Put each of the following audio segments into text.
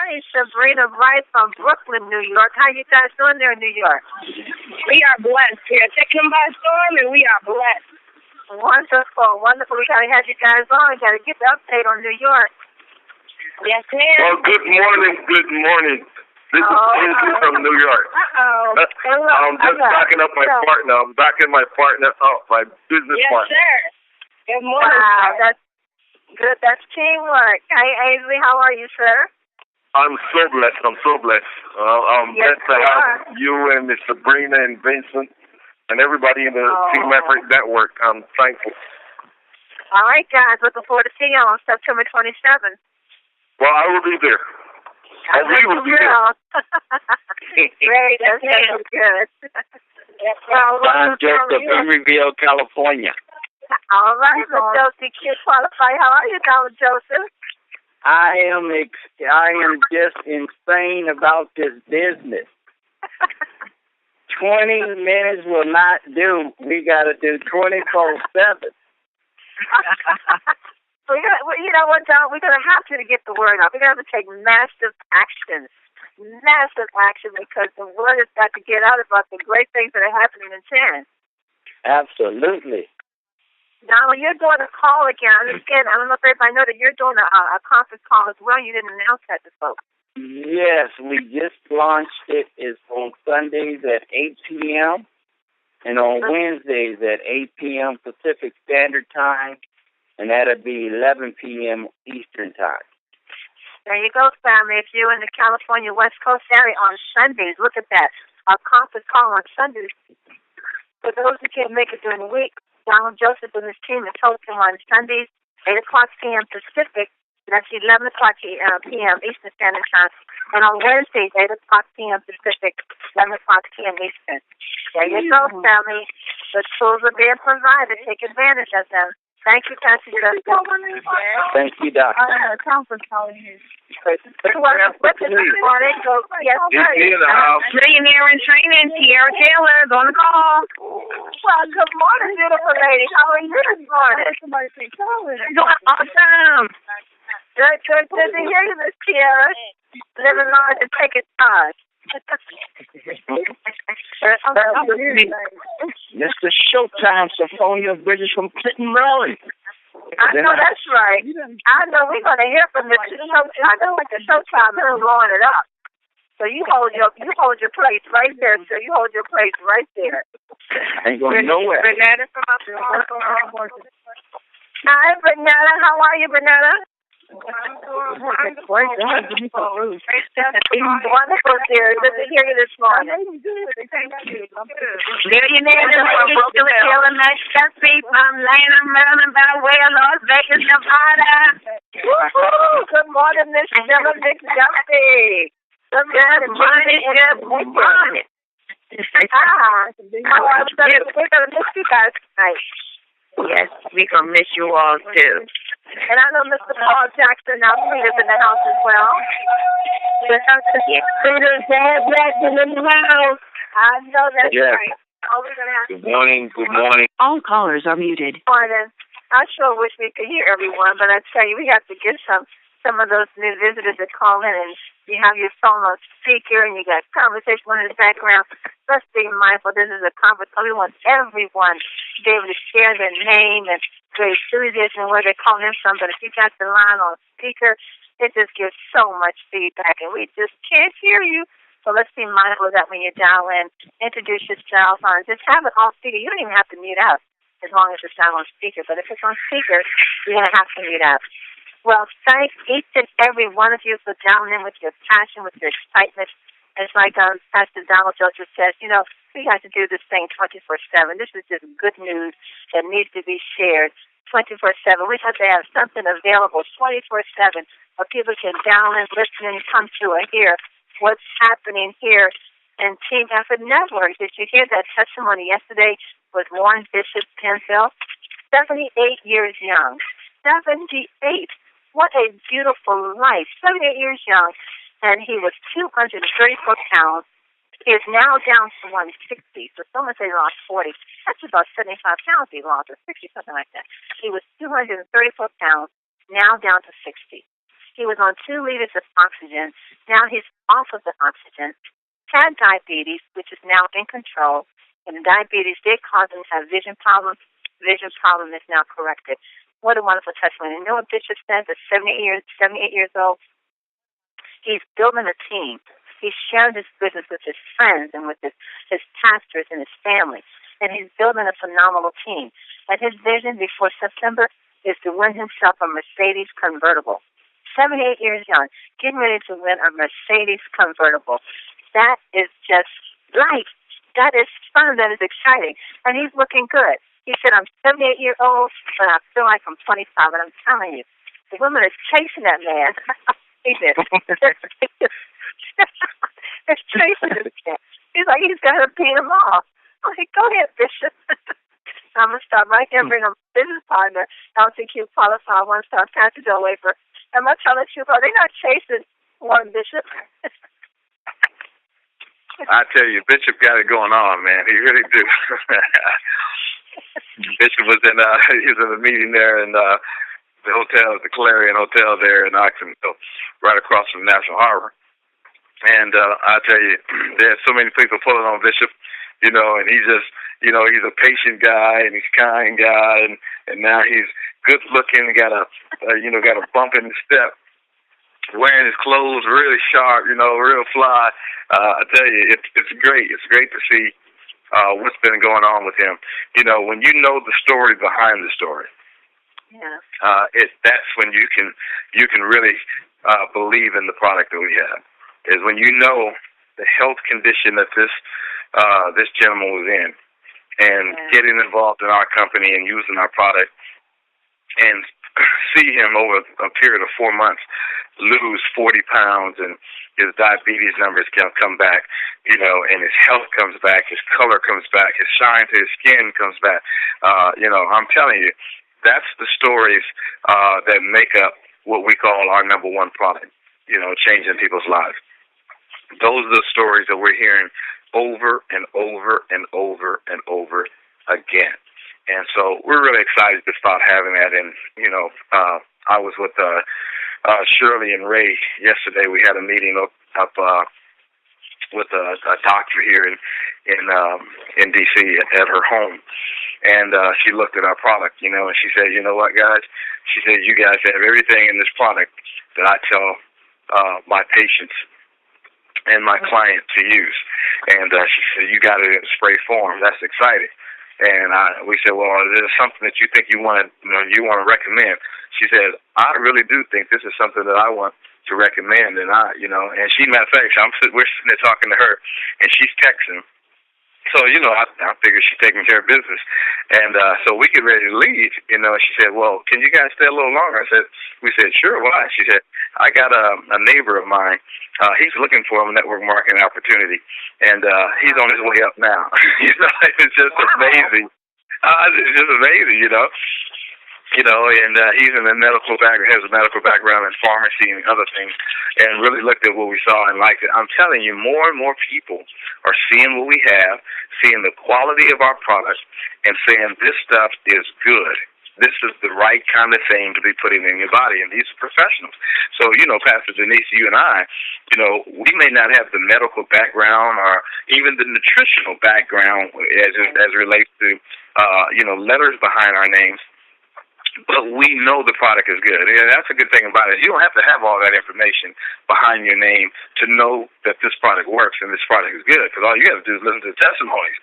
morning, Sabrina Wright from Brooklyn, New York. How you guys doing there in New York? We are blessed here. Taken by storm, and we are blessed. Wonderful, wonderful. We got to have you guys on. We got to get the update on New York. Yes, ma'am. Well, good morning. Good morning. This is Andrew from New York. I'm just backing up my partner. I'm backing my partner up, my business partner. Yes, sir. Good morning. Wow, that's good. That's teamwork. Hey, Ainsley, how are you, sir? I'm so blessed. I'm so blessed. I'm blessed to have you and Miss Sabrina and Vincent and everybody in the Team Effort Network. I'm thankful. All right, guys. Looking forward to seeing you on September 27th. Well, I will be there. We will be there. Great. That's good. Don Joseph, Emeryville, California. All right, Joseph, kid qualified. How are you, Don Joseph? I am just insane about this business. 20 minutes will not do. We got to do 24/7. You know what, Don? We're going to have to get the word out. We're going to have to take massive action because the word has got to get out about the great things that are happening in 10. Absolutely. Now, you're doing a call again. I don't know if everybody know that you're doing a conference call as well. You didn't announce that to folks. Yes, we just launched it. It's on Sundays at 8 p.m. and on Wednesdays at 8 p.m. Pacific Standard Time, and that'll be 11 p.m. Eastern Time. There you go, family. If you're in the California West Coast area on Sundays, look at that. Our conference call on Sundays. For those who can't make it during the week, Donald Joseph and his team is hosting on Sundays, 8 o'clock p.m. Pacific. That's 11 o'clock p.m. Eastern Standard Time. And on Wednesdays, 8 o'clock p.m. Pacific, 11 o'clock p.m. Eastern. There you go, family. The tools are being provided. Take advantage of them. Thank you, Pastor Joseph. Thank you, Doctor. Conference call here. What's this morning? Yes, sir. Millionaire in training, Tierra Taylor is on the call. Well, good morning, beautiful lady. How are you this morning? Doing awesome. Good to hear you, Miss Tierra. Living large and taking time. Mr. Showtime, Saphonia, British from Clinton, Maryland. I know that's right. I know we're going to hear from Mr. Showtime. I know Mr. Showtime is blowing it up. So you hold your place right there. So you hold your place right there. Ain't going nowhere. Bernetta from up there. Hi, Bernetta. How are you, Bernetta? Wonderful, dear. Good to hear you this morning. Millionaire from Brooklyn, Mississippi, from Atlanta, Maryland, by way of Las Vegas, Nevada. Good morning, Miss Gemma McDuffie. Good morning. Good morning. We're going to miss you guys tonight. Yes, we're going to miss you all, too. And I know Mr. Paul Jackson now is in the house as well. Jackson in the house. I know that's right. Good morning. Good morning. All callers are muted. Morning. I sure wish we could hear everyone, but I tell you, we have to get some of those new visitors that call in, and you have your phone on speaker, and you got conversation in the background. Let's be mindful. This is a conference. We want everyone to be able to share their name and their enthusiasm and where they're calling in from. But if you got the line on speaker, it just gives so much feedback, and we just can't hear you. So let's be mindful of that when you dial in. Introduce yourself. Just have it on speaker. You don't even have to mute out as long as it's not on speaker. But if it's on speaker, you're going to have to mute out. Well, thank each and every one of you for dialing in with your passion, with your excitement. It's like Pastor Donald Joseph says, we have to do this thing 24/7. This is just good news that needs to be shared 24/7. We have to have something available 24/7 where people can dial in, listen, and come to and hear what's happening here in Team Effort Network. Did you hear that testimony yesterday with Warren Bishop Penfield? 78 years young. 78. What a beautiful life. 78 years young. And he was 234 pounds. He is now down to 160. So someone say he lost 40. That's about 75 pounds he lost, or 60, something like that. He was 234 pounds, now down to 60. He was on 2 liters of oxygen. Now he's off of the oxygen. Had diabetes, which is now in control. And diabetes did cause him to have vision problems. Vision problem is now corrected. What a wonderful testimony. You know what Bishop says at 78 years old? He's building a team. He's sharing his business with his friends and with his pastors and his family. And he's building a phenomenal team. And his vision before September is to win himself a Mercedes convertible. 78 years young, getting ready to win a Mercedes convertible. That is just life. That is fun. That is exciting. And he's looking good. He said, I'm 78 years old, but I feel like I'm 25. And I'm telling you, the woman is chasing that man. He did. It's chasing this man. He's like, he's got to beat him off. I'm like, go ahead, Bishop. I'm going to stop right here and bring a business partner, LCQ qualified, one-star Cantador wafer. I'm not telling the truth. They're not chasing one, Bishop. I tell you, Bishop got it going on, man. He really do. Bishop was in a meeting there in the hotel, the Clarion Hotel there in Oxford, so right across from National Harbor. And I tell you, there's so many people pulling on Bishop, you know, and he's just, you know, he's a patient guy and he's a kind guy, and now he's good looking, got a bump in his step, wearing his clothes really sharp, you know, real fly. I tell you, it's great. It's great to see what's been going on with him. You know, when you know the story behind the story, yeah, that's when you can really believe in the product that we have. Is when you know the health condition that this gentleman was in, and getting involved in our company and using our product, and see him over a period of 4 months lose 40 pounds, and his diabetes numbers can come back, you know, and his health comes back, his color comes back, his shine to his skin comes back. You know, I'm telling you, that's the stories that make up what we call our number one product, you know, changing people's lives. Those are the stories that we're hearing over and over and over and over again. And so we're really excited to start having that. And, you know, I was with Shirley and Ray yesterday. We had a meeting up with a doctor here in D.C. at her home. And she looked at our product, you know, and she said, you know what, guys? She said, you guys have everything in this product that I tell my patients and my client to use. And she said, you got it in spray form. That's exciting. And we said, well, is this something that you think you want to recommend? She said, I really do think this is something that I want to recommend. And and she, matter of fact, we're sitting there talking to her, and she's texting. So, you know, I figured she's taking care of business. And so we get ready to leave, you know, and she said, well, can you guys stay a little longer? We said, sure, why? She said, I got a neighbor of mine. He's looking for a network marketing opportunity, and he's on his way up now. You know, it's just amazing. It's just amazing, you know. You know, and he's in the medical background, has a medical background in pharmacy and other things, and really looked at what we saw and liked it. I'm telling you, more and more people are seeing what we have, seeing the quality of our products, and saying this stuff is good. This is the right kind of thing to be putting in your body, and these are professionals. So, you know, Pastor Denise, you and I, you know, we may not have the medical background or even the nutritional background as it relates to, letters behind our names, but we know the product is good. And that's a good thing about it. You don't have to have all that information behind your name to know that this product works and this product is good, because all you have to do is listen to the testimonies,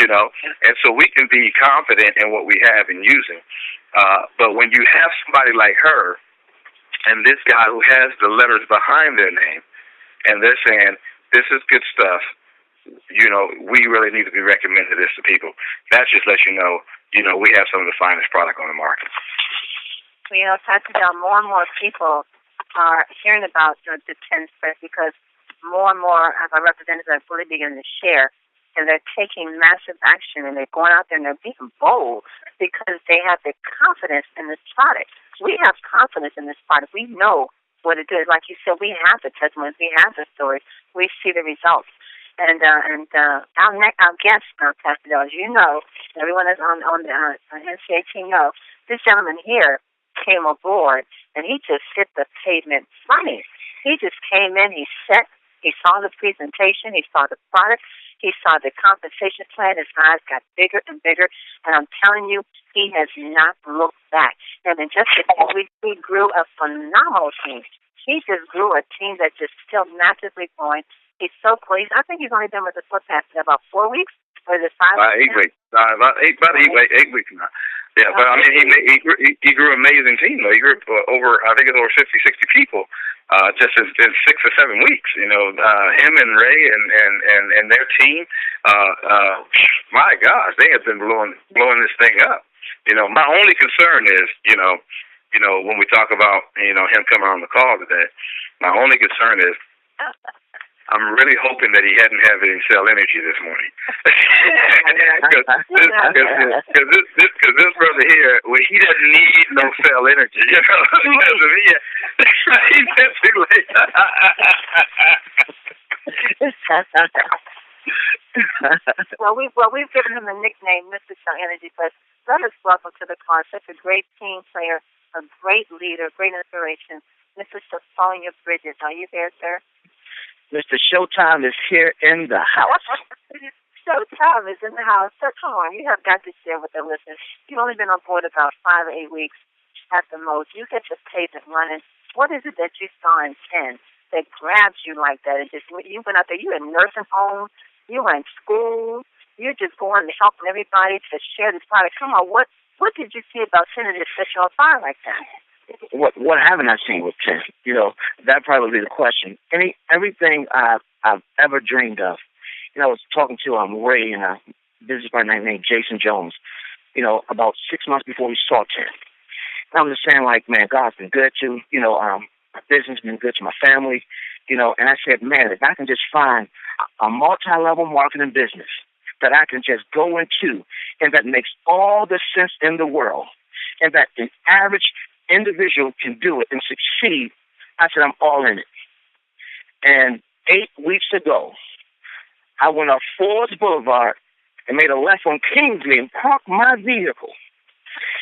you know. And so we can be confident in what we have and using. But when you have somebody like her and this guy who has the letters behind their name, and they're saying, this is good stuff, you know, we really need to be recommending this to people. That just lets you know, we have some of the finest product on the market. Well, you know, Pastor Del, more and more people are hearing about the 10 spread, because more and more of our representatives are really beginning to share, and they're taking massive action, and they're going out there and they're being bold because they have the confidence in this product. We have confidence in this product. We know what it does. Like you said, we have the testimonies, we have the stories, we see the results. And our guest, Pastor Del, as you know, everyone that's on the NCA team knows, this gentleman here came aboard and he just hit the pavement running. He just came in, he saw the presentation, he saw the product, he saw the compensation plan. His eyes got bigger and bigger, and I'm telling you, he has not looked back. And in just a few weeks, he grew a phenomenal team. He just grew a team that's just still massively growing. He's so pleased. I think he's only been with the foot pass in about 4 weeks. Or is it 5 8 weeks. About 8 weeks now. Yeah, but I mean, he grew an amazing team. He grew over, I think it's over 50, 60 people, just in 6 or 7 weeks. You know, him and Ray and their team. My gosh, they have been blowing this thing up. You know, my only concern is, you know, when we talk about, you know, him coming on the call today, my only concern is, I'm really hoping that he hadn't had any cell energy this morning. Because this brother here, well, he doesn't need no cell energy, you know. Because of he's basically. We've given him the nickname Mr. Cell Energy, but let us welcome to the call such a great team player, a great leader, great inspiration, Mr. Saphonia Bridges. Are you there, sir? Mr. Showtime is here in the house. Showtime is in the house. So come on, you have got to share with the listeners. You've only been on board about 5 or 8 weeks at the most. You get your pavement running. What is it that you saw in 10 that grabs you like that? And just you went out there, you were in nursing homes, you were in school, you're just going and helping everybody to share this product. Come on, what did you see about 10 that just set you on fire like that? What haven't I seen with 10? You know, that probably be the question. Everything I've ever dreamed of. You know, I was talking to Ray and a business partner named Jason Jones, you know, about 6 months before we saw 10. And I was just saying, like, man, God's been good to, you know, my business has been good to my family, you know, and I said, man, if I can just find a multi-level marketing business that I can just go into and that makes all the sense in the world and that an average individual can do it and succeed, I said, I'm all in it. And 8 weeks ago, I went up Forbes Boulevard and made a left on Kingsley and parked my vehicle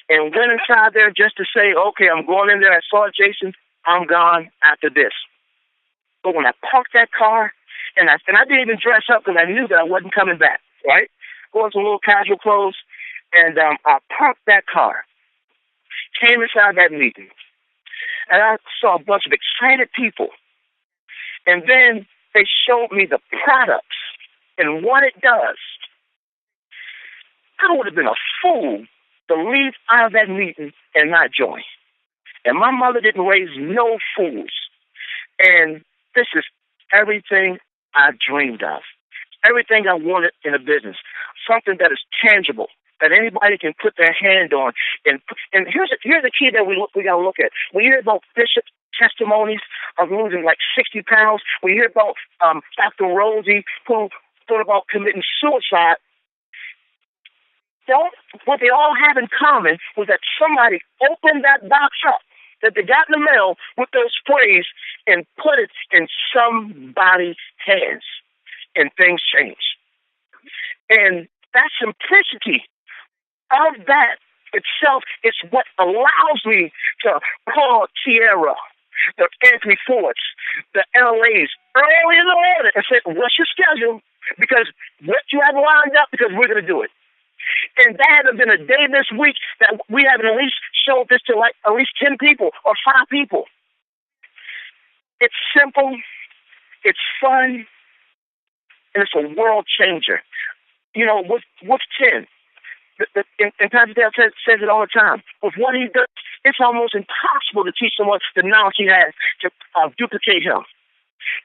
and went inside there just to say, okay, I'm going in there. I saw Jason. I'm gone after this. But when I parked that car, and I didn't even dress up because I knew that I wasn't coming back, right? Going some little casual clothes, and I parked that car. Came inside that meeting, and I saw a bunch of excited people. And then they showed me the products and what it does. I would have been a fool to leave out of that meeting and not join. And my mother didn't raise no fools. And this is everything I dreamed of, everything I wanted in a business, something that is tangible, that anybody can put their hand on. And here's the key that we got to look at. We hear about Bishop's testimonies of losing like 60 pounds. We hear about Dr. Rosie, who thought about committing suicide. What they all have in common was that somebody opened that box up that they got in the mail with those sprays and put it in somebody's hands, and things changed. And that simplicity of that itself is what allows me to call Tierra, the Anthony Fords, the LAs early in the morning and say, what's your schedule? Because what you have lined up, because we're going to do it. And that has been a day this week that we haven't at least showed this to like at least 10 people or 5 people. It's simple, it's fun, and it's a world changer. You know, what's 10? And Pastor Dale says it all the time. With what he does, it's almost impossible to teach someone the knowledge he has to duplicate him.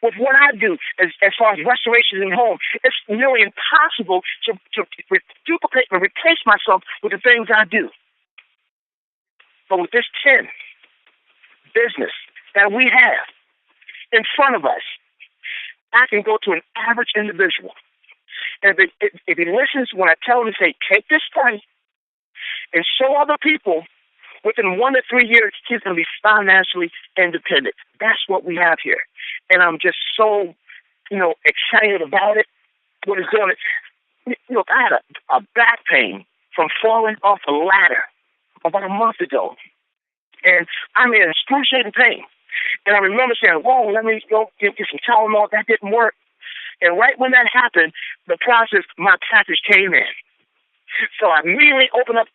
With what I do, as far as restoration in home, it's nearly impossible to duplicate and replace myself with the things I do. But with this 10 business that we have in front of us, I can go to an average individual. And if he listens when I tell him to say, take this spray and show other people, within 1 to 3 years, he's going to be financially independent. That's what we have here. And I'm just so, excited about it, what it's doing. Look, I had a back pain from falling off a ladder about a month ago. And I'm in excruciating pain. And I remember saying, whoa, let me go get some Tylenol. That didn't work. And right when that happened, my package came in. So I immediately opened up,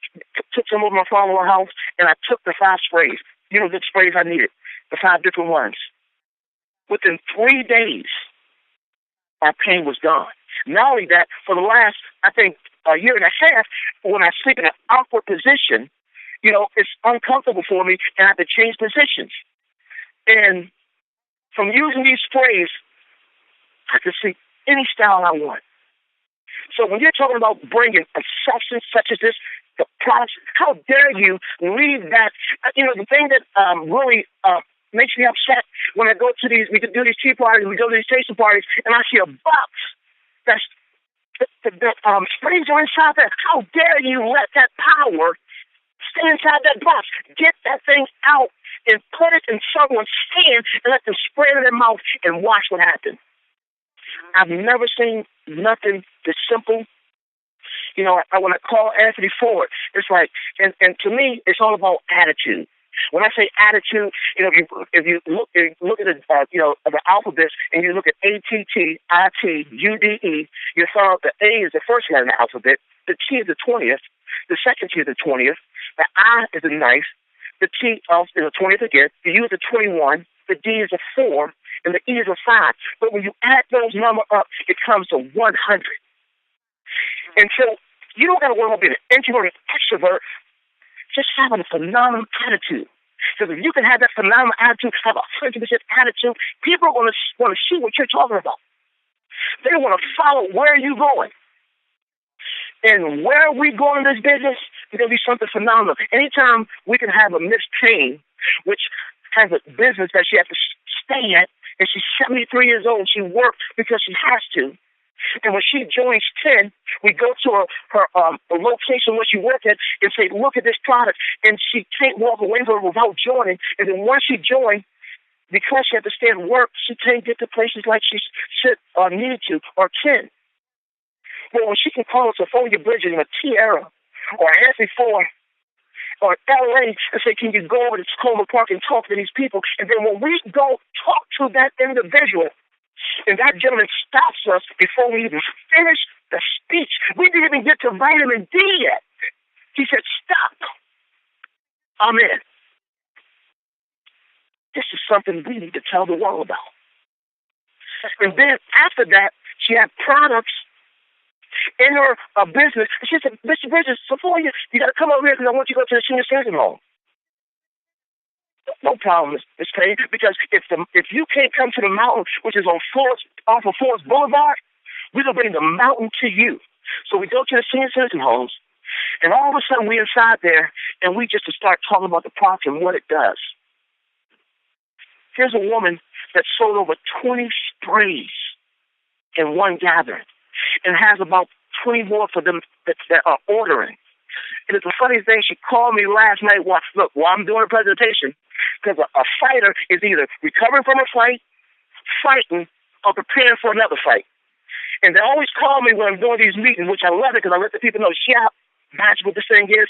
took some of my follower house, and I took the 5 sprays. The sprays I needed, the 5 different ones. Within 3 days, my pain was gone. Not only that, for the last, I think, a year and a half, when I sleep in an awkward position, it's uncomfortable for me, and I have to change positions. And from using these sprays, I can sleep any style I want. So when you're talking about bringing a substance such as this, the products, how dare you leave that? The thing that really makes me upset when I go to we can do these tea parties, we go to these tasting parties, and I see a box that's the sprays are inside there. How dare you let that power stay inside that box? Get that thing out and put it in someone's hand and let them spray it in their mouth and watch what happens. I've never seen nothing this simple. When I call Anthony Ford, it's like, and to me, it's all about attitude. When I say attitude, if you look at the alphabet and you look at ATTITUDE, you find out the A is the first letter in the alphabet, the T is the 20th, the second T is the 20th, the I is the 9th, the T is the 20th again, the U is the 21, the D is a 4, and the E is a 5. But when you add those numbers up, it comes to 100. And so you don't got to worry about being an introvert or an extrovert. Just having a phenomenal attitude. Because if you can have that phenomenal attitude, have 100% attitude, people are going to want to see what you're talking about. They want to follow where you're going. And where we go in this business, it's going to be something phenomenal. Anytime we can have a Miss Payne, which has a business that she has to stay at, and she's 73 years old, she works because she has to. And when she joins 10, we go to her location where she works at and say, look at this product. And she can't walk away from it without joining. And then once she joins, because she has to stay at work, she can't get to places like she should or needed to, or 10. Well, when she can call us Saphonia Bridges and a Tierra or Anthony Ford or LA and say, can you go over to Tacoma Park and talk to these people? And then when we go talk to that individual, and that gentleman stops us before we even finish the speech. We didn't even get to vitamin D yet. He said, stop. I'm in. This is something we need to tell the world about. And then after that, she had products in her business. And she said, Mr. Bridges, Saphonia, you got to come over here because I want you to go to the senior citizen home. No problem, Ms. Payne, because if you can't come to the mountain, which is off of Forest Boulevard, we're going to bring the mountain to you. So we go to the senior citizen homes, and all of a sudden we're inside there, and we just start talking about the product and what it does. Here's a woman that sold over 20 sprays in one gathering, and has about 20 more for them that are ordering. And it's the funniest thing, she called me last night while I'm doing a presentation, because a fighter is either recovering from a fight, fighting, or preparing for another fight. And they always call me when I'm doing these meetings, which I love it because I let the people know, shout, that's what this thing is.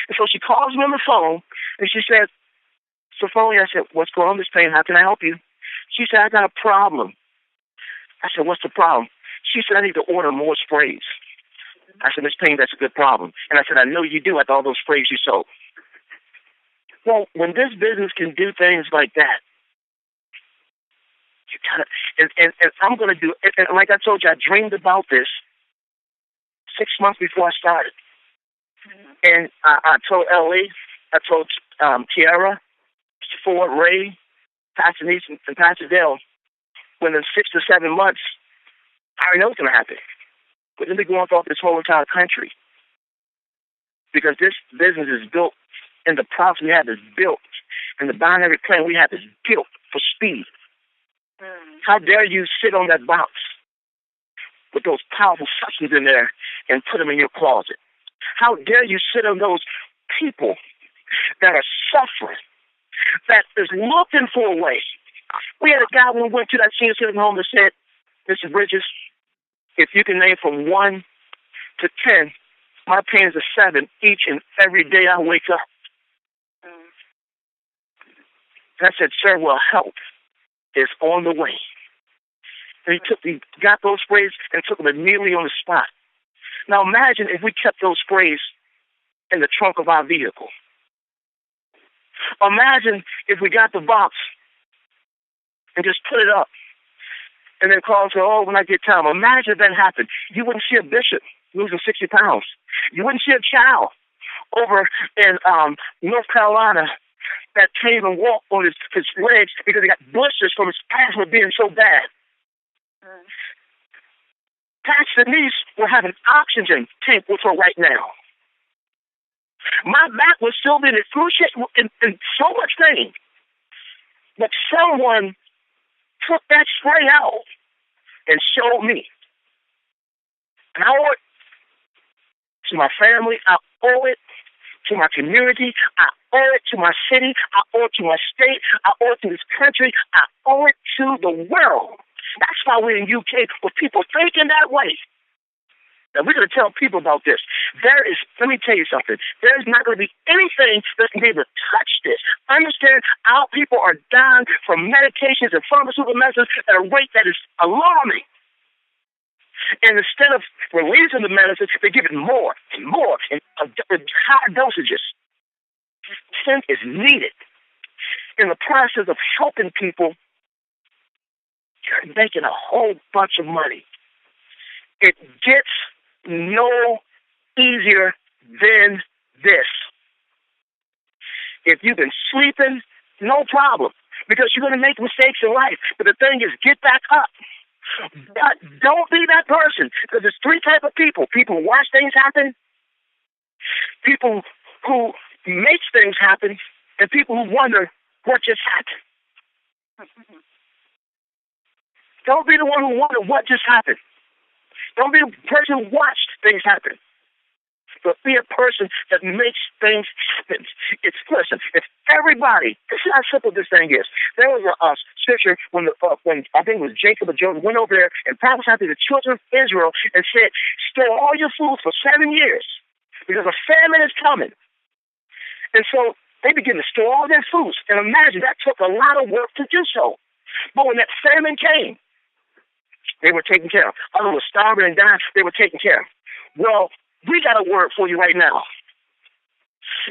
And so she calls me on the phone, and she says, Saphonia, I said, what's going on, Miss Payne? How can I help you? She said, I got a problem. I said, what's the problem? She said, I need to order more sprays. I said, Miss Payne, that's a good problem. And I said, I know you do after all those sprays you sold. Well, when this business can do things like that, you gotta, and I'm going to do, and like I told you, I dreamed about this 6 months before I started. And I told Ellie, I told Tiara, Ford, Ray, Pastor Niece, and Pastor Dale, within 6 to 7 months, I already know what's going to happen. We're going to be going off this whole entire country. Because this business is built, and the products we have is built, and the binary plan we have is built for speed. How dare you sit on that box with those powerful substances in there and put them in your closet? How dare you sit on those people that are suffering, that is looking for a way? We had a guy when we went to that senior citizen home that said, Mr. Bridges, if you can name from 1 to 10, my pain is a 7 each and every day I wake up. And I said, sir, well, help is on the way. And he got those sprays and took them immediately on the spot. Now imagine if we kept those sprays in the trunk of our vehicle. Imagine if we got the box and just put it up and then call and say, oh, when I get time. Imagine if that happened. You wouldn't see a bishop losing 60 pounds. You wouldn't see a child over in North Carolina that can't even walk on his legs because he got blisters from his asthma being so bad. Pastor Denise will have an oxygen tank with her right now. My back was still in excruciating in so much pain. But someone took that spray out and showed me. And I owe it to my family. I owe it to my community. I owe it to my city. I owe it to my state. I owe it to this country. I owe it to the world. That's why we're in UK, with people thinking that way. Now, we're going to tell people about this. Let me tell you something. There's not going to be anything that can be able to touch this. Understand, our people are dying from medications and pharmaceutical medicines at a rate that is alarming. And instead of releasing the medicine, they give it more and more and higher dosages. Sin is needed. In the process of helping people, you're making a whole bunch of money. It gets no easier than this. If you've been sleeping, no problem, because you're going to make mistakes in life. But the thing is, get back up. But don't be that person, because there's three types of people. People who watch things happen, people who make things happen, and people who wonder what just happened. Don't be the one who wondered what just happened. Don't be the person who watched things happen. But be a person that makes things happen. Listen, if everybody, this is how simple this thing is. There was a scripture when I think it was Jacob or Joseph went over there and prophesied to the children of Israel and said, store all your food for 7 years because a famine is coming. And so they began to store all their foods. And imagine, that took a lot of work to do so. But when that famine came, they were taken care of. Others were starving and dying. They were taken care of. Well, we got a word for you right now.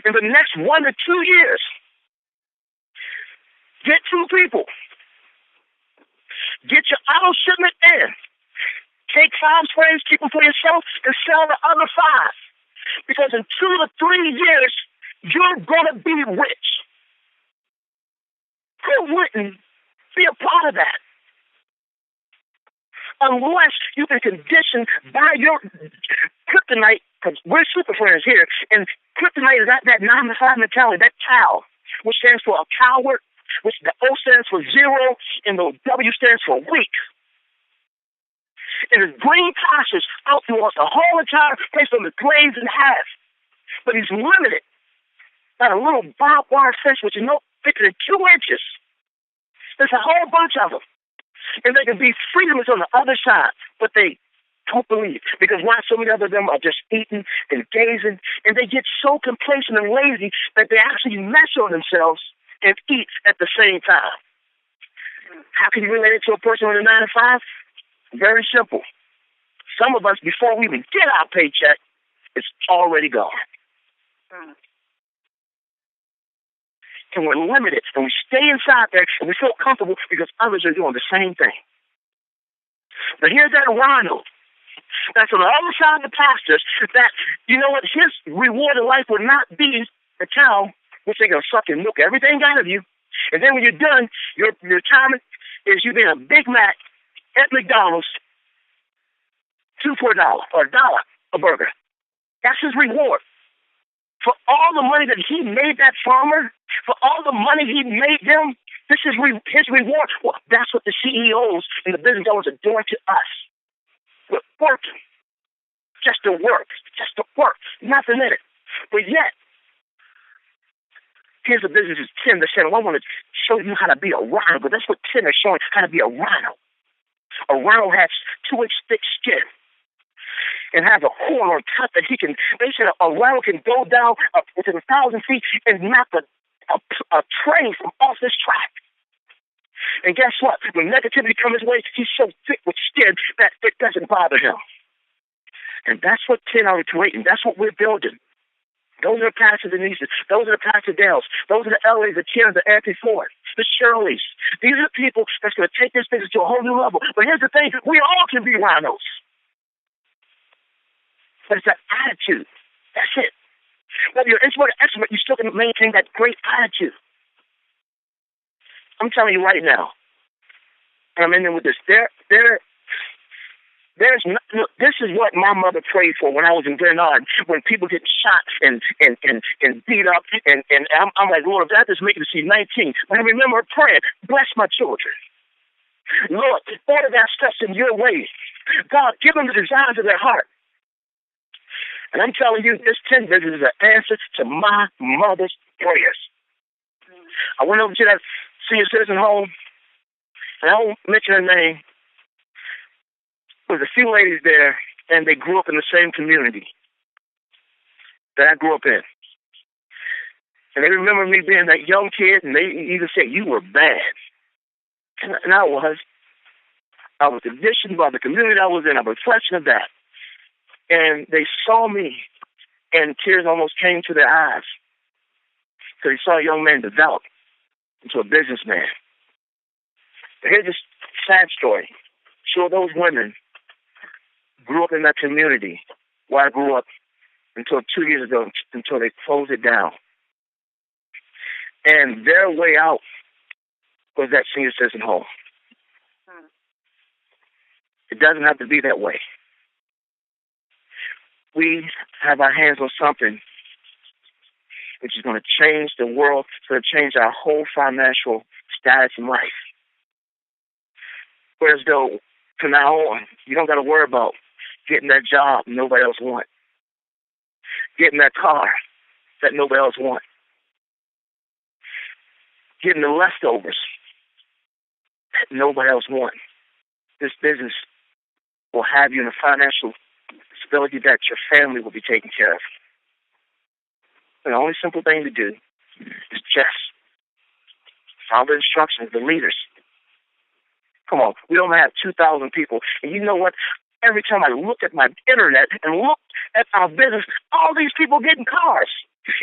In the next 1 to 2 years, get 2 people. Get your auto shipment in. Take 5 sprays, keep them for yourself, and sell the other 5. Because in 2 to 3 years, you're going to be rich. Who wouldn't be a part of that? Unless you've been conditioned by your kryptonite, because we're super friends here, and kryptonite is that 9 to 5 mentality, that cow, which stands for a coward, which the O stands for 0, and the W stands for weak. And his brain passes out through the whole entire place from the blades in half. But he's limited by a little barbed wire fence, which is no thicker than 2 inches. There's a whole bunch of them. And they can be freedomers on the other side, but they don't believe. Because why? So many of them are just eating and gazing, and they get so complacent and lazy that they actually mess on themselves and eat at the same time. How can you relate it to a person with a 9 to 5? Very simple. Some of us, before we even get our paycheck, it's already gone. And we're limited, and we stay inside there, and we feel comfortable because others are doing the same thing. But here's that rhino that's on the other side of the pastures that, you know what, his reward in life will not be the cow, which they're going to suck and milk everything out of you. And then when you're done, your retirement is you being a Big Mac at McDonald's, 2 for $1 or $1 a burger. That's his reward. For all the money that he made that farmer, for all the money he made them, this is his reward. Well, that's what the CEOs and the business owners are doing to us. We're working just to work, nothing in it. But yet, here's the business is Tim that said, well, I want to show you how to be a rhino, but that's what Tim is showing, how to be a rhino. A rhino has 2-inch thick skin and has a horn on top that they said a rhino can go down up to 1,000 feet and knock a a train from off this track. And guess what? When negativity comes his way, he's so thick with skin that it doesn't bother him. And that's what 10 are creating. That's what we're building. Those are the Pastor Denises. Those are the Pastor Dales. Those are the LAs, the Tianas, the Anthony Ford, the Shirleys. These are the people that's going to take this business to a whole new level. But here's the thing. We all can be rhinos. But it's that attitude. That's it. Whether you're introvert or extrovert, you still can maintain that great attitude. I'm telling you right now, and I'm ending with this. This is what my mother prayed for when I was in Glenard, when people get shot and beat up, and I'm like, Lord, if that just make it to see 19. But I remember praying, bless my children. Lord, order their steps in your ways. God, give them the desires of their heart. And I'm telling you, this 10 visit is an answer to my mother's prayers. I went over to that senior citizen home, and I won't mention her name. There was a few ladies there, and they grew up in the same community that I grew up in. And they remember me being that young kid, and they even said, you were bad. And I was. I was conditioned by the community I was in. I'm a reflection of that. And they saw me, and tears almost came to their eyes because they saw a young man develop into a businessman. But here's this sad story. Sure, those women grew up in that community where I grew up until 2 years ago, until they closed it down. And their way out was that senior citizen home. It doesn't have to be that way. We have our hands on something which is going to change the world, it's going to change our whole financial status in life. Whereas though, from now on, you don't got to worry about getting that job nobody else wants, getting that car that nobody else wants, getting the leftovers that nobody else wants. This business will have you in a financial stability that your family will be taken care of. And the only simple thing to do is just follow the instructions of the leaders. Come on, we don't have 2,000 people. And you know what? Every time I look at my internet and look at our business, all these people getting cars.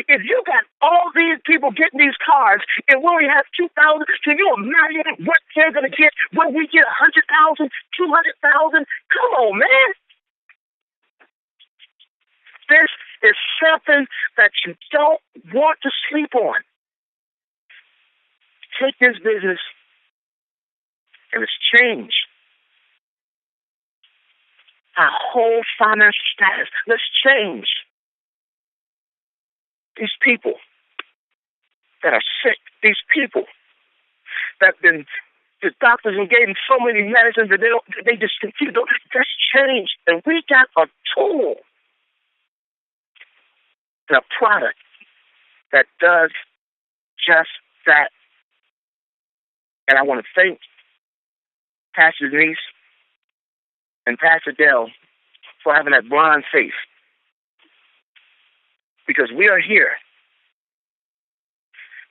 If you got all these people getting these cars and we only have 2,000, can you imagine what they're going to get when we get 100,000, 200,000? Come on, man. This is something that you don't want to sleep on. Take this business and it's changed our whole financial status. Let's change these people that are sick, these people that have been, the doctors have gave them so many medicines that they just continue. Let's change. And we got a tool, a product that does just that. And I want to thank Pastor Denise and Pastor Dell for having that blind faith. Because we are here.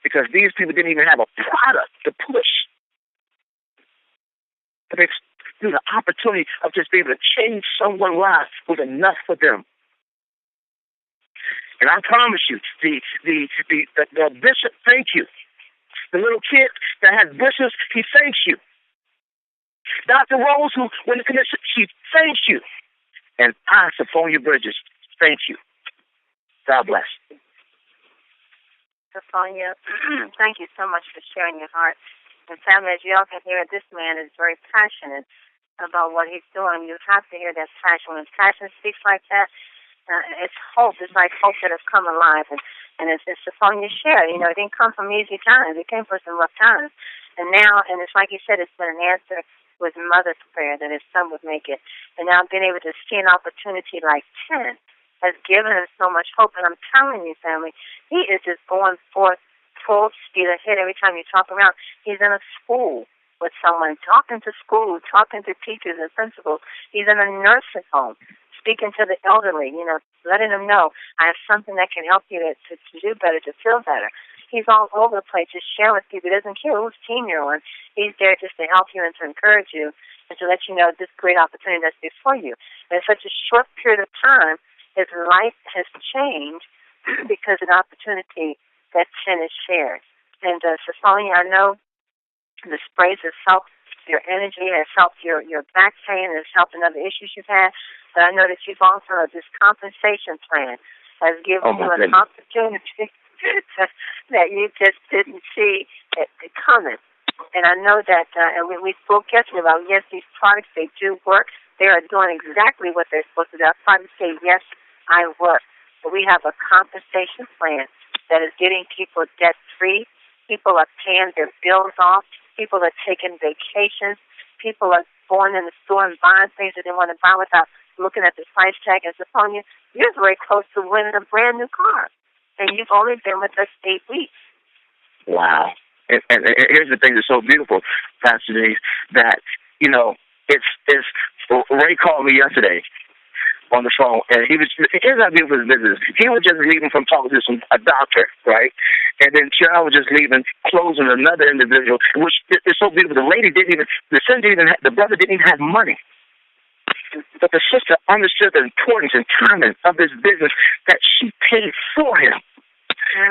Because these people didn't even have a product to push. But they through the opportunity of just being able to change someone's life was enough for them. And I promise you, the bishop, thank you. The little kid that has blisters, he thanks you. Dr. Rose, who went to commission, she thanks you. And I, Saphonia Bridges, thank you. God bless. Saphonia, thank you so much for sharing your heart. And family, as you all can hear, this man is very passionate about what he's doing. You have to hear that passion. When passion speaks like that, it's hope. It's like hope that has come alive. And it's Saphonia shared. You know, it didn't come from easy times. It came from some rough times. And now, and it's like he said, it's been an answer with mother's prayer that his son would make it. And now being able to see an opportunity like 10 has given him so much hope. And I'm telling you, family, he is just going forth full speed ahead every time you talk around. He's in a school with someone, talking to school, talking to teachers and principals. He's in a nursing home, speaking to the elderly, you know, letting them know, I have something that can help you to do better, to feel better. he's all over the place, just sharing with people. He doesn't care whose team you're on. He's there just to help you and to encourage you and to let you know this great opportunity that's before you. And in such a short period of time, his life has changed because of an opportunity that Chin has shared. And Saphonia, I know the sprays has helped your energy, has helped your back pain, has helped in other issues you've had. But I know that you've also, this compensation plan has given you an opportunity that you just didn't see it coming. And I know that, and we spoke yesterday about, yes, these products, they do work. They are doing exactly what they're supposed to do. Our products say, yes, I work. But we have a compensation plan that is getting people debt-free. People are paying their bills off. People are taking vacations. People are going in the store and buying things that they want to buy without looking at the price tag. And Saphonia, you're very close to winning a brand new car. And you've only been with us 8 weeks. Wow. And here's the thing that's so beautiful, Pastor Denise, that, you know, it's Ray called me yesterday on the phone, and here's how beautiful his business. He was just leaving from talking to a doctor, right? And then Cheryl was just leaving, closing another individual, which is so beautiful. The lady the brother didn't even have money. But the sister understood the importance and timing of this business that she paid for him.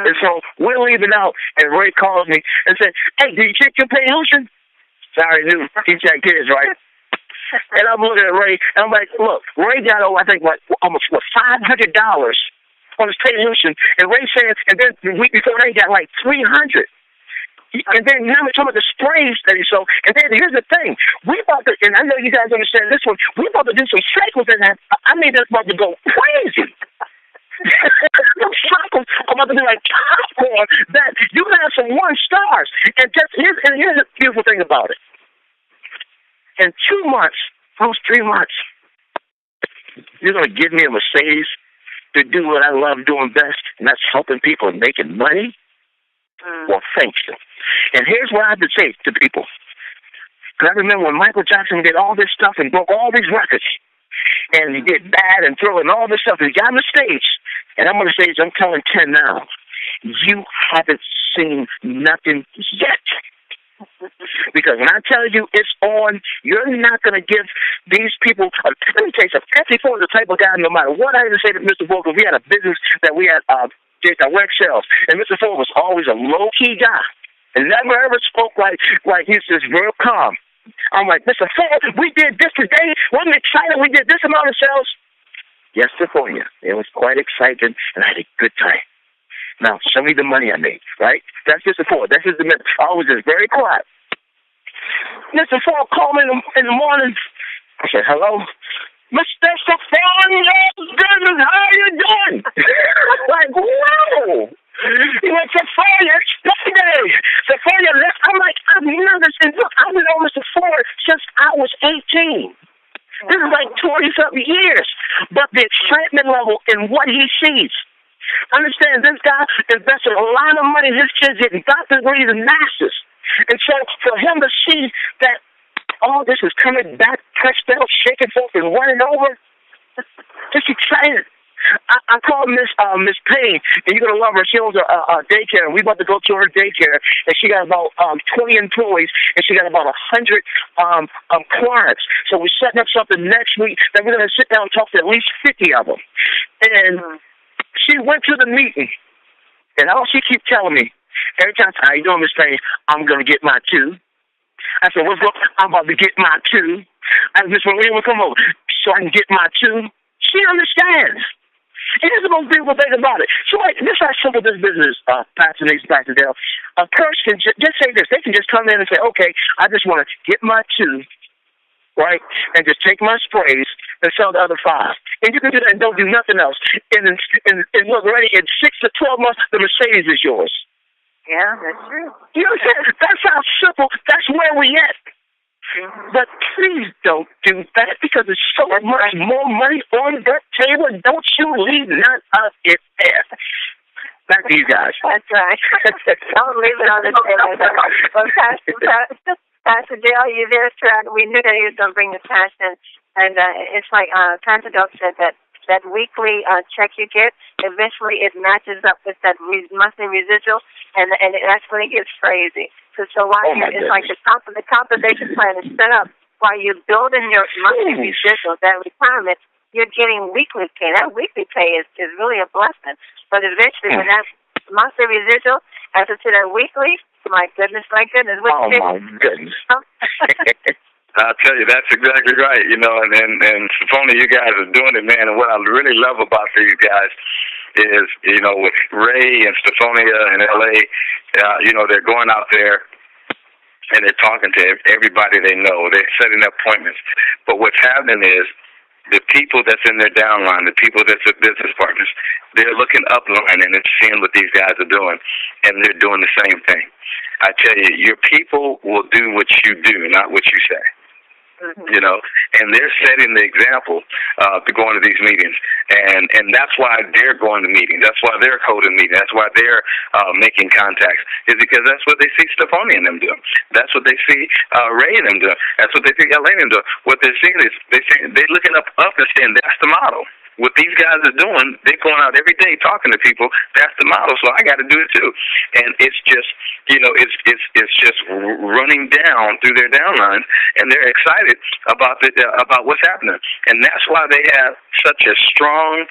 And so we're leaving out, and Ray calls me and said, "Hey, did you check your pay, Ocean?" So I already knew he checked his, right? And I'm looking at Ray, and I'm like, look, Ray got, I think, almost $500 on his pay, Ocean. And Ray said, and then the week before, Ray got like $300. And then now we're talking about the sprays that he sold. And then here's the thing. We about to, and I know you guys understand this one, we about to do some cycles in that. I mean, that's about to go crazy. Those cycles are about to be like popcorn that you have some 1 stars. And here's the beautiful thing about it. In 2 months, almost 3 months, you're going to give me a Mercedes to do what I love doing best, and that's helping people and making money? Well, thank you. And here's what I have to say to people. Because I remember when Michael Jackson did all this stuff and broke all these records, and he did Bad and Thriller and all this stuff, and he got on the stage, and I'm on the stage, I'm telling 10 now, you haven't seen nothing yet. Because when I tell you it's on, you're not going to give these people, let me tell you something, Anthony Ford is the type of guy, no matter what I even say to Mr. Ford, because we had a business that we had, direct sales, and Mr. Ford was always a low-key guy, and never ever spoke like he's just real calm. I'm like, Mr. Ford, we did this today, wasn't it exciting, we did this amount of sales? Yes, Saphonia, it was quite exciting, and I had a good time. Now, show me the money I made, right? That's just the Ford. That's just the minute. I was just very quiet. Mr. Ford called me in the morning. I said, hello? Mr. Saphonia, business, how you doing? Like, whoa. He went, Saphonia, it's Friday. Saphonia, I'm like, I've never seen, look, I've been on Mr. Ford since I was 18. This is like 20-something years. But the excitement level in what he sees. Understand, this guy invested a lot of money. His kids getting doctorate degrees and masters. And so for him to see that all this is coming back, pressed out, shaking forth, and running over, just excited. I called Miss Payne, and you're gonna love her. She owns a daycare, and we about to go to her daycare, and she got about 20 employees, and she got about 100 clients. So we're setting up something next week that we're gonna sit down and talk to at least 50 of them. And she went to the meeting, and all she keeps telling me, every time, how you doing, Miss Payne? I'm going to get my 2. I said, what's going on? I'm about to get my 2. I said, Miss Maria will come over so I can get my 2. She understands. And here's the most beautiful thing about it. So like, this is how simple this business is, Pastor Denise, Pastor Dale. A person can just say this. They can just come in and say, okay, I just want to get my 2, right, and just take my sprays and sell the other 5. And you can do that and don't do nothing else. And look, already in 6 to 12 months, the Mercedes is yours. Yeah, that's true. You know what I'm saying? That's how simple. That's where we at. But please don't do that because there's so much more money on that table. Don't you leave none of it there. Back to you guys. That's right. Don't leave it on the table. Well, Pastor Dale, you there, sir? We knew that he was going to bring the passion. And it's like Pastor Dale said that weekly check you get, eventually it matches up with that monthly residual. and that's when it gets crazy. So while it's like the compensation plan is set up while you're building your monthly residual, that retirement, you're getting weekly pay. That weekly pay is really a blessing. But eventually, when that monthly residual adds to that weekly, my goodness. My goodness. I'll tell you, that's exactly right. You know, and Saphonia, you guys are doing it, man. And what I really love about these guys is, you know, with Ray and Saphonia in L.A., you know, they're going out there and they're talking to everybody they know. They're setting appointments. But what's happening is the people that's in their downline, the people that's their business partners, they're looking upline and they're seeing what these guys are doing, and they're doing the same thing. I tell you, your people will do what you do, not what you say. Mm-hmm. You know, and they're setting the example to go into these meetings, and that's why they're going to meetings. That's why they're holding meetings. That's why they're making contacts. Is because that's what they see Saphonia and them do. That's what they see Ray and them do. That's what they see Elaine and do. What they're seeing is they're looking up and saying that's the model. What these guys are doing, they're going out every day talking to people. That's the model, so I got to do it too. And it's just, you know, it's just running down through their downlines, and they're excited about what's happening. And that's why they have such a strong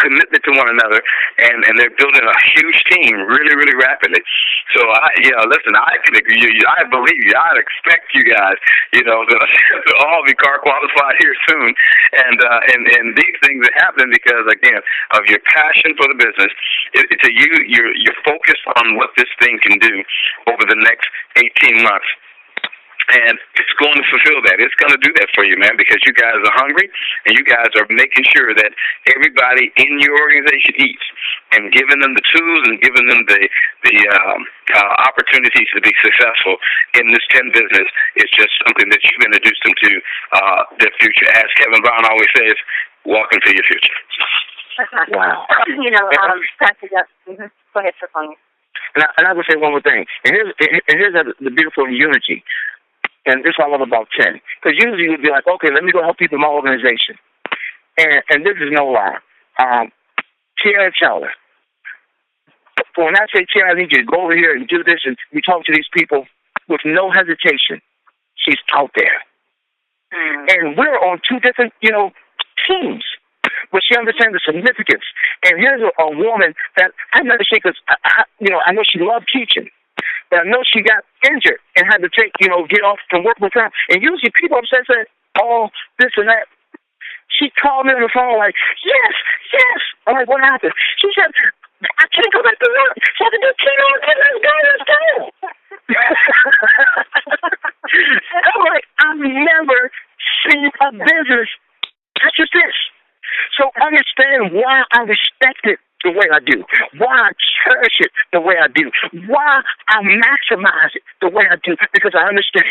commitment to one another, and they're building a huge team really, really rapidly. So listen, I can agree. I believe you. I expect you guys, you know, to all be car qualified here soon. And these things are happening because, again, of your passion for the business. You're focused on what this thing can do over the next 18 months. And it's going to fulfill that. It's going to do that for you, man, because you guys are hungry and you guys are making sure that everybody in your organization eats, and giving them the tools and giving them the opportunities to be successful in this 10 business is just something that you've introduced them to their future. As Kevin Brown always says, walk into your future. Wow. You know, go ahead, Saphonia. And I would say one more thing. And here's the beautiful unity. And this is what I love about 10. Because usually you'd be like, okay, let me go help people in my organization. And this is no lie. Tiara Teller. For when I say, Tiara, I need you to go over here and do this, and we talk to these people with no hesitation. She's out there. And we're on two different, you know, teams. But she understands the significance. And here's a woman that I never see, because, I know she loved teaching. But I know she got injured and had to get off from work with her. And usually people upset say, oh, this and that. She called me on the phone like, yes. I'm like, what happened? She said, I can't go back to work. She had to do chemo and let's go. I'm like, I've never seen a business such as this. So understand why I respect it the way I do, why I cherish it the way I do, why I maximize it the way I do, because I understand.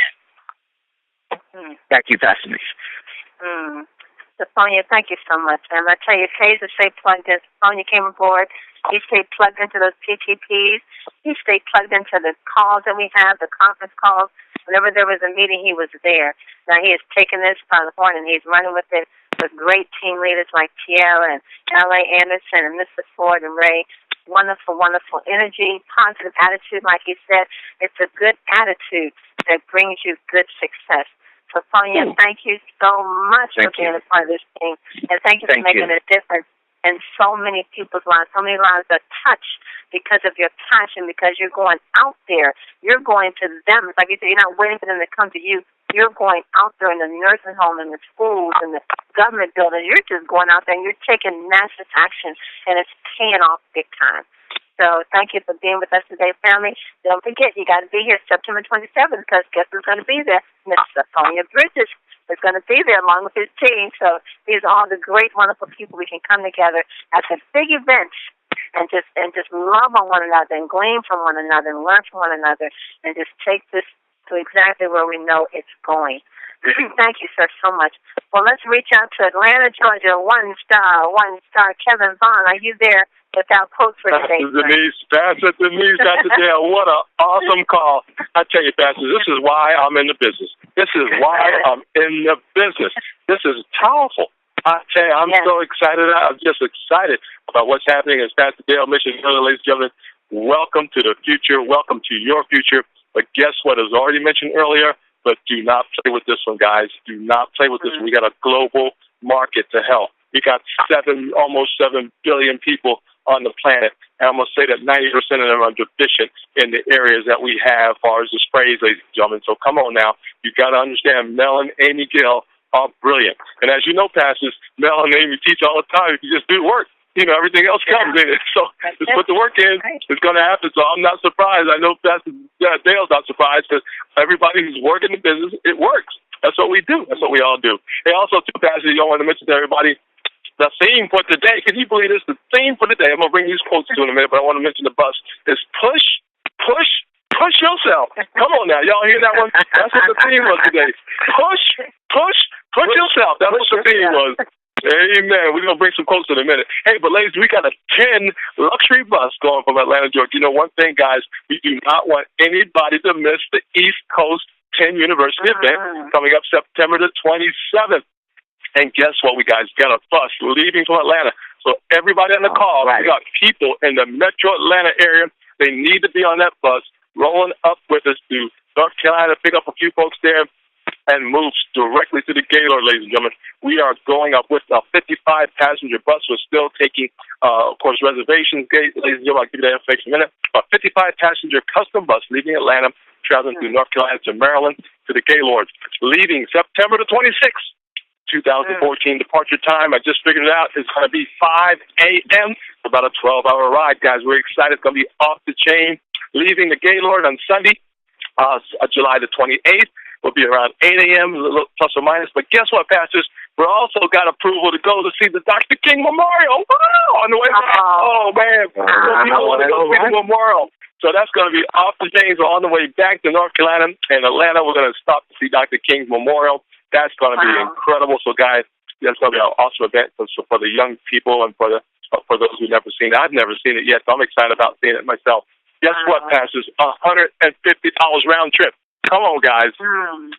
Back to you, Pastor Denise. Saphonia, thank you so much. And I tell you, Taser stayed plugged in. Saphonia came aboard. He stayed plugged into those PTPs. He stayed plugged into the calls that we have, the conference calls. Whenever there was a meeting, he was there. Now he has taken this by the horn and he's running with it with great team leaders like Tiara and L.A. Anderson and Mr. Ford and Ray. Wonderful, wonderful energy, positive attitude, like he said. It's a good attitude that brings you good success. So, Saphonia, thank you so much for being a part of this team. And thank you for making a difference in so many people's lives. So many lives are touched because of your passion, because you're going out there. You're going to them. It's like you said, you're not waiting for them to come to you. You're going out there in the nursing home, in the schools, in the government building. You're just going out there and you're taking massive action, and it's paying off big time. So thank you for being with us today, family. Don't forget, you got to be here September 27th, because guess who's going to be there? Miss Saphonia Bridges is going to be there along with his team. So these are all the great, wonderful people. We can come together at the big events and just love on one another and glean from one another and learn from one another and just take this to exactly where we know it's going. Thank you, sir, so much. Well, let's reach out to Atlanta, Georgia. One star, Kevin Vaughn. Are you there with our quote for today, Pastor Denise, Dr. Dale, what an awesome call. I tell you, Pastor, this is why I'm in the business. This is why I'm in the business. This is powerful. I tell you, I'm so excited. I'm just excited about what's happening. As Pastor Dale mentioned earlier, ladies and gentlemen, welcome to the future. Welcome to your future. But guess what? As already mentioned earlier, but do not play with this one, guys. Do not play with this one. We got a global market to health. We got almost 7 billion people on the planet. And I'm going to say that 90% of them are deficient in the areas that we have as far as the sprays, ladies and gentlemen. So come on now. You got to understand, Mel and Amy Gill are brilliant. And as you know, pastors, Mel and Amy teach all the time. If you just do work, everything else comes in it. So just put the work in. It's going to happen. So I'm not surprised. I know Pastor Dale's not surprised because everybody who's working the business, it works. That's what we do. That's what we all do. And also, too, Pastor, I want to mention to everybody, the theme for today, can you believe this? The theme for today, I'm going to bring these quotes to in a minute, but I want to mention the bus, is push yourself. Come on now. Y'all hear that one? That's what the theme was today. Push yourself. That's what the theme was. Amen. We're going to bring some quotes in a minute. Hey, but ladies, we got a 10 luxury bus going from Atlanta, Georgia. You know one thing, guys, we do not want anybody to miss the East Coast 10 University event coming up September the 27th. And guess what, we guys got a bus leaving from Atlanta. So everybody on the call, we got people in the metro Atlanta area. They need to be on that bus, rolling up with us to North Carolina, pick up a few folks there, and move directly to the Gaylord, ladies and gentlemen. We are going up with a 55-passenger bus. We're still taking, of course, reservations. Ladies and gentlemen, I'll give you that information in a minute. A 55-passenger custom bus leaving Atlanta, traveling through North Carolina to Maryland to the Gaylord, leaving September the 26th. 2014 departure time, I just figured it out, is going to be 5 a.m. It's about a 12-hour ride, guys. We're excited. It's going to be off the chain. Leaving the Gaylord on Sunday, July the 28th. Will be around 8 a.m., a little plus or minus. But guess what, pastors? We also got approval to go to see the Dr. King Memorial. On the way back. Oh, man. People want to go see the memorial. So that's going to be off the chain. So on the way back to North Carolina and Atlanta, we're going to stop to see Dr. King's Memorial. That's going to be incredible. So, guys, that's going to be an awesome event for the young people and for those who've never seen it. I've never seen it yet, so I'm excited about seeing it myself. Guess what, pastors? $150 round trip. Come on, guys. $150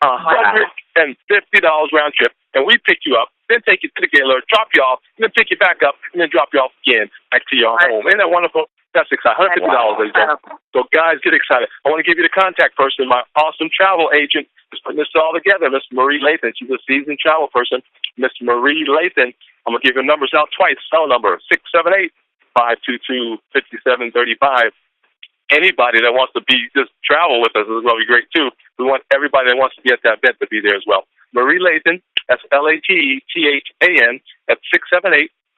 round trip. And we pick you up, then take you to the Gaylord, drop you off, and then pick you back up, and then drop you off again back to your home. Isn't that wonderful? That's exciting. $150, ladies and gentlemen. So, guys, get excited. I want to give you the contact person, my awesome travel agent, is putting this all together, Miss Marie Lathan. She's a seasoned travel person. Miss Marie Lathan. I'm going to give you numbers out twice. Cell number, 678-522-5735. Anybody that wants to just travel with us is going to be great, too. We want everybody that wants to be at that event to be there as well. Marie Lathan, that's Lathan, at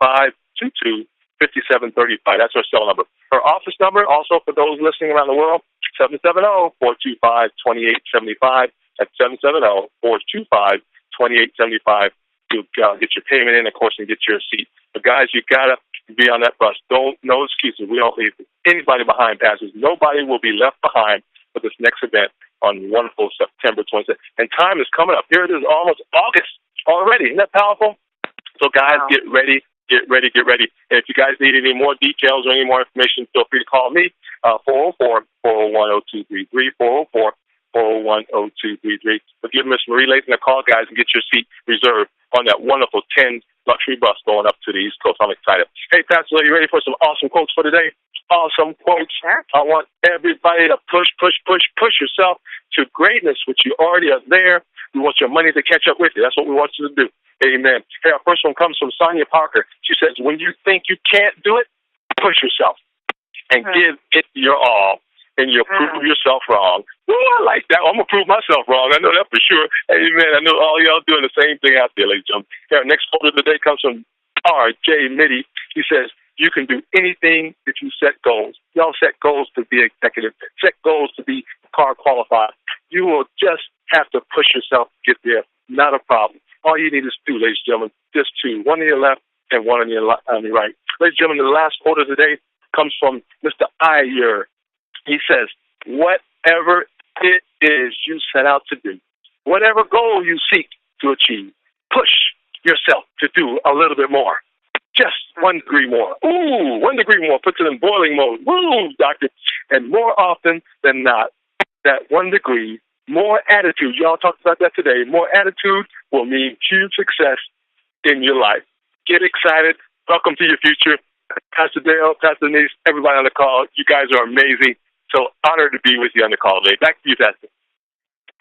678-522-5735. That's her cell number. Her office number, also for those listening around the world, 770-425-2875. At 770-425-2875 to get your payment in, of course, and get your seat. But, guys, you got to be on that bus. No excuses. We don't leave anybody behind, pastors. Nobody will be left behind for this next event on wonderful September 26th. And time is coming up. Here it is, almost August already. Isn't that powerful? So, guys, get ready. Get ready. And if you guys need any more details or any more information, feel free to call me, 404-401-0233, 404-401-0233. But give Miss Marie Lathan a call, guys, and get your seat reserved on that wonderful 10 luxury bus going up to the East Coast. I'm excited. Hey, Pastor, are you ready for some awesome quotes for today? Awesome quotes. Sure. I want everybody to push yourself to greatness, which you already are there. We want your money to catch up with you. That's what we want you to do. Amen. Hey, our first one comes from Sonia Parker. She says, when you think you can't do it, push yourself and give it your all. And you'll prove yourself wrong. Well, I like that. I'm going to prove myself wrong. I know that for sure. Amen. I know all y'all doing the same thing out there, ladies and gentlemen. Our next quote of the day comes from R.J. Mitty. He says, you can do anything if you set goals. Y'all set goals to be executive. Set goals to be car qualified. You will just have to push yourself to get there. Not a problem. All you need is two, ladies and gentlemen. Just two. One on your left and one on your right. Ladies and gentlemen, the last quote of the day comes from Mr. Iyer. He says, whatever it is you set out to do, whatever goal you seek to achieve, push yourself to do a little bit more. Just 1 degree more. Ooh, 1 degree more. Puts it in boiling mode. Woo, doctor. And more often than not, that 1 degree, more attitude. Y'all talked about that today. More attitude will mean huge success in your life. Get excited. Welcome to your future. Pastor Dale, Pastor Denise, everybody on the call. You guys are amazing. So honored to be with you on the call today. Back to you, Pastor.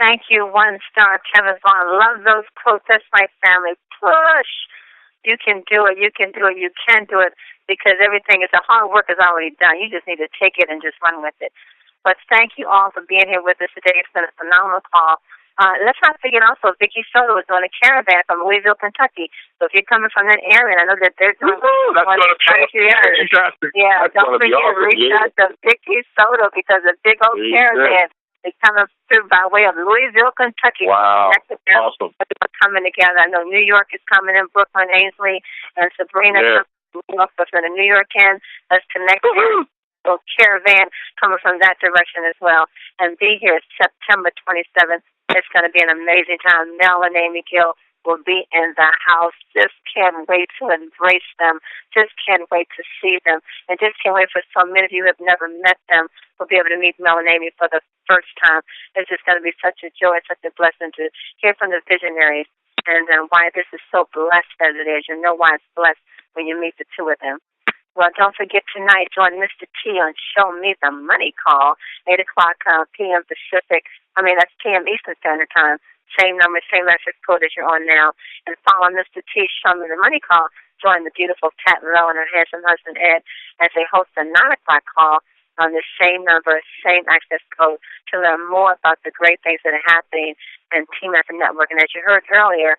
Thank you, One Star Kevin Vaughn. Love those quotes. That's my family. Push. You can do it. You can do it. You can do it, because everything is, the hard work is already done. You just need to take it and just run with it. But thank you all for being here with us today. It's been a phenomenal call. Let's not forget also, Vicky Soto is doing a caravan from Louisville, Kentucky. So if you're coming from that area, I know that they're doing that's going to be fantastic. Yeah, don't forget to reach out to Vicky Soto, because a big old caravan is coming through by way of Louisville, Kentucky. Wow, awesome. We're coming together. I know New York is coming in, Brooklyn, Ainsley, and Sabrina from the New York end. Let's connect here. So caravan coming from that direction as well. And be here September 27th. It's going to be an amazing time. Mel and Amy Gill will be in the house. Just can't wait to embrace them. Just can't wait to see them. And just can't wait for so many of you who have never met them will be able to meet Mel and Amy for the first time. It's just going to be such a joy, such a blessing to hear from the visionaries, and why this is so blessed as it is. You know why it's blessed when you meet the two of them. Well, don't forget tonight, join Mr. T on Show Me the Money Call, 8 o'clock p.m. Pacific. That's p.m. Eastern Standard Time. Same number, same message code as you're on now. And follow Mr. T, Show Me the Money Call. Join the beautiful Kat Lowe and her handsome husband, Ed, as they host a 9 o'clock call on the same number, same access code, to learn more about the great things that are happening in Team Effort Network. And as you heard earlier,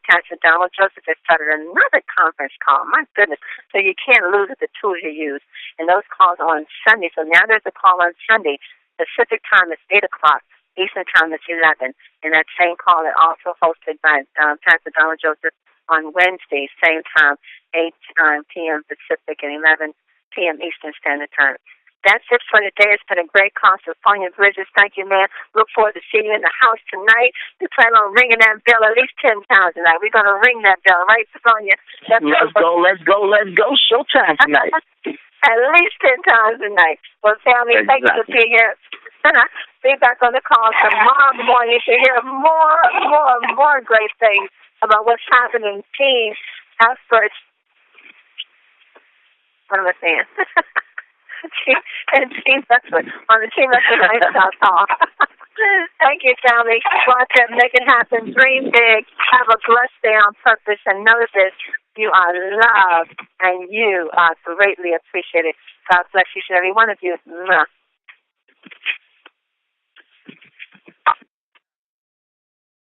Pastor Donald Joseph has started another conference call. My goodness. So you can't lose the tools you use. And those calls are on Sunday. So now there's a call on Sunday. Pacific time is 8 o'clock. Eastern time is 11. And that same call is also hosted by Pastor Donald Joseph on Wednesday, same time, 8 p.m. Pacific and 11 p.m. Eastern Standard Time. That's it for today. It's been a great call. Saphonia Bridges, thank you, man. Look forward to seeing you in the house tonight. We plan on ringing that bell at least 10 times tonight. We're going to ring that bell, right, Saphonia? Let's go. Showtime tonight. At least 10 times tonight. Well, family, thank you for being here. Be back on the call tomorrow morning to hear more great things about what's happening in Team Effort. What am I saying? And Team Effort on the Team Effort Lifestyle Call. Thank you, family. Go out there, make it happen. Dream big. Have a blessed day on purpose, and know this: you are loved and you are greatly appreciated. God bless each and every one of you.